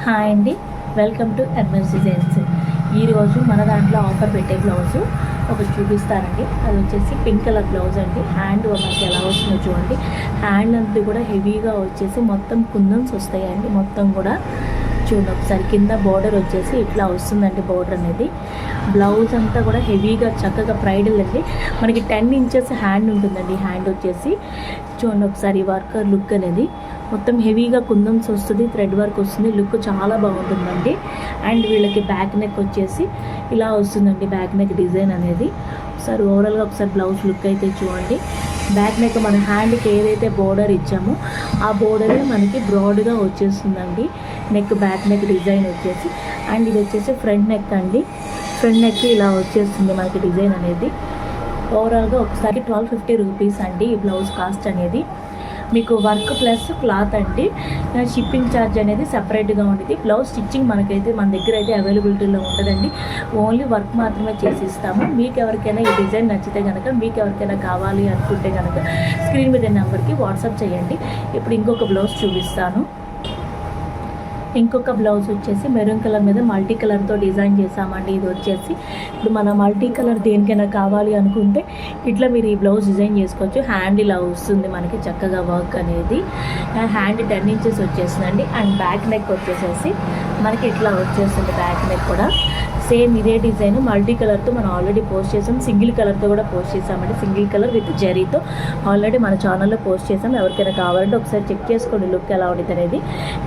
Hi అండి, welcome to MS designs. ఈరోజు మన దాంట్లో ఆఫర్ పెట్టే బ్లౌజు ఒకటి చూపిస్తానండి. అది వచ్చేసి పింక్ కలర్ బ్లౌజ్ అండి. హ్యాండ్ మనకి ఎలా వస్తుందో చూడండి. హ్యాండ్ అంతా కూడా హెవీగా వచ్చేసి మొత్తం కుందన్స్ వస్తాయండి. మొత్తం కూడా చూడండి ఒకసారి. కింద బోర్డర్ వచ్చేసి ఇట్లా వస్తుందండి. బోర్డర్ అనేది బ్లౌజ్ అంతా కూడా హెవీగా చక్కగా ప్రైడల్ అండి. మనకి 10 ఇంచెస్ హ్యాండ్ ఉంటుందండి. హ్యాండ్ వచ్చేసి చూడండి ఒకసారి వర్కర్ లుక్ అనేది మొత్తం హెవీగా కుందన్స్ వస్తుంది, థ్రెడ్ వర్క్ వస్తుంది. లుక్ చాలా బాగుంటుందండి. అండ్ వీళ్ళకి బ్యాక్ నెక్ వచ్చేసి ఇలా వస్తుందండి. బ్యాక్ నెక్ డిజైన్ అనేది ఒకసారి ఓవరాల్గా ఒకసారి బ్లౌజ్ లుక్ అయితే చూడండి. బ్యాక్ నెక్ మన హ్యాండ్కి ఏదైతే బోర్డర్ ఇచ్చామో ఆ బోర్డరే మనకి బ్రాడ్గా వచ్చేస్తుందండి. నెక్ బ్యాక్ నెక్ డిజైన్ వచ్చేసి. అండ్ ఇది వచ్చేసి ఫ్రంట్ నెక్ అండి. ఫ్రంట్ నెక్ ఇలా వచ్చేస్తుంది మనకి డిజైన్ అనేది. ఓవరాల్గా ఒకసారి 1250 రూపీస్ అండి ఈ బ్లౌజ్ కాస్ట్ అనేది. మీకు వర్క్ ప్లస్ క్లాత్ అండి. షిప్పింగ్ ఛార్జ్ అనేది సపరేట్గా ఉండేది. బ్లౌజ్ స్టిచ్చింగ్ మనకైతే మన దగ్గర అయితే అవైలబిలిటీలో ఉండదండి. ఓన్లీ వర్క్ మాత్రమే చేసి ఇస్తాము. మీకు ఎవరికైనా ఈ డిజైన్ నచ్చితే కనుక, మీకు ఎవరికైనా కావాలి అనుకుంటే కనుక స్క్రీన్ మీద నెంబర్కి వాట్సాప్ చేయండి. ఇప్పుడు ఇంకొక బ్లౌజ్ చూపిస్తాను. ఇంకొక బ్లౌజ్ వచ్చేసి మెరూన్ కలర్ మీద మల్టీ కలర్తో డిజైన్ చేసామండి. ఇది వచ్చేసి ఇప్పుడు మన మల్టీ కలర్ దేనికైనా కావాలి అనుకుంటే ఇట్లా మీరు ఈ బ్లౌజ్ డిజైన్ చేసుకోవచ్చు. హ్యాండ్ ఇలా వస్తుంది మనకి చక్కగా వర్క్ అనేది. హ్యాండ్ 10 ఇంచెస్ వచ్చేస్తుందండి. అండ్ బ్యాక్ నెక్ వచ్చేసేసి మనకి ఇట్లా వచ్చేస్తుంది. బ్యాక్ నెక్ కూడా సేమ్ ఇదే డిజైన్ మల్టీ కలర్తో మనం ఆల్రెడీ పోస్ట్ చేసాం. సింగిల్ కలర్తో కూడా పోస్ట్ చేసామండి. సింగిల్ కలర్ విత్ జరీతో ఆల్రెడీ మన ఛానల్లో పోస్ట్ చేసాం. ఎవరికైనా కావాలంటే ఒకసారి చెక్ చేసుకోండి లుక్ ఎలా ఉంటుంది అనేది.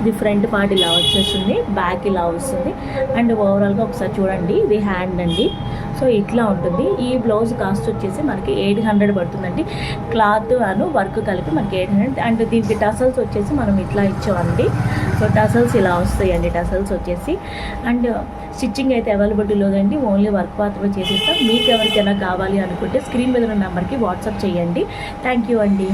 ఇది ఫ్రంట్ పార్ట్ ఇలా వచ్చేస్తుంది, బ్యాక్ ఇలా వస్తుంది. అండ్ ఓవరాల్గా ఒకసారి చూడండి, ఇది హ్యాండ్ అండి. సో ఇట్లా ఉంటుంది. ఈ బ్లౌజ్ కాస్ట్ వచ్చేసి మనకి 800 పడుతుందండి. క్లాత్ అను వర్క్ కలిపి మనకి 800. అండ్ దీనికి టసల్స్ వచ్చేసి మనం ఇట్లా ఇచ్చామండి. సో టసల్స్ ఇలా వస్తాయండి. టసల్స్ వచ్చేసి అండ్ స్టిచ్చింగ్ అయితే అవైలబిలిటీలో లేదండి. ఓన్లీ వర్క్ మాత్రమే చేసిస్తాం. మీకు ఎవరికైనా కావాలి అనుకుంటే స్క్రీన్ మీద ఉన్న నెంబర్కి వాట్సాప్ చేయండి. థ్యాంక్ యూ అండి.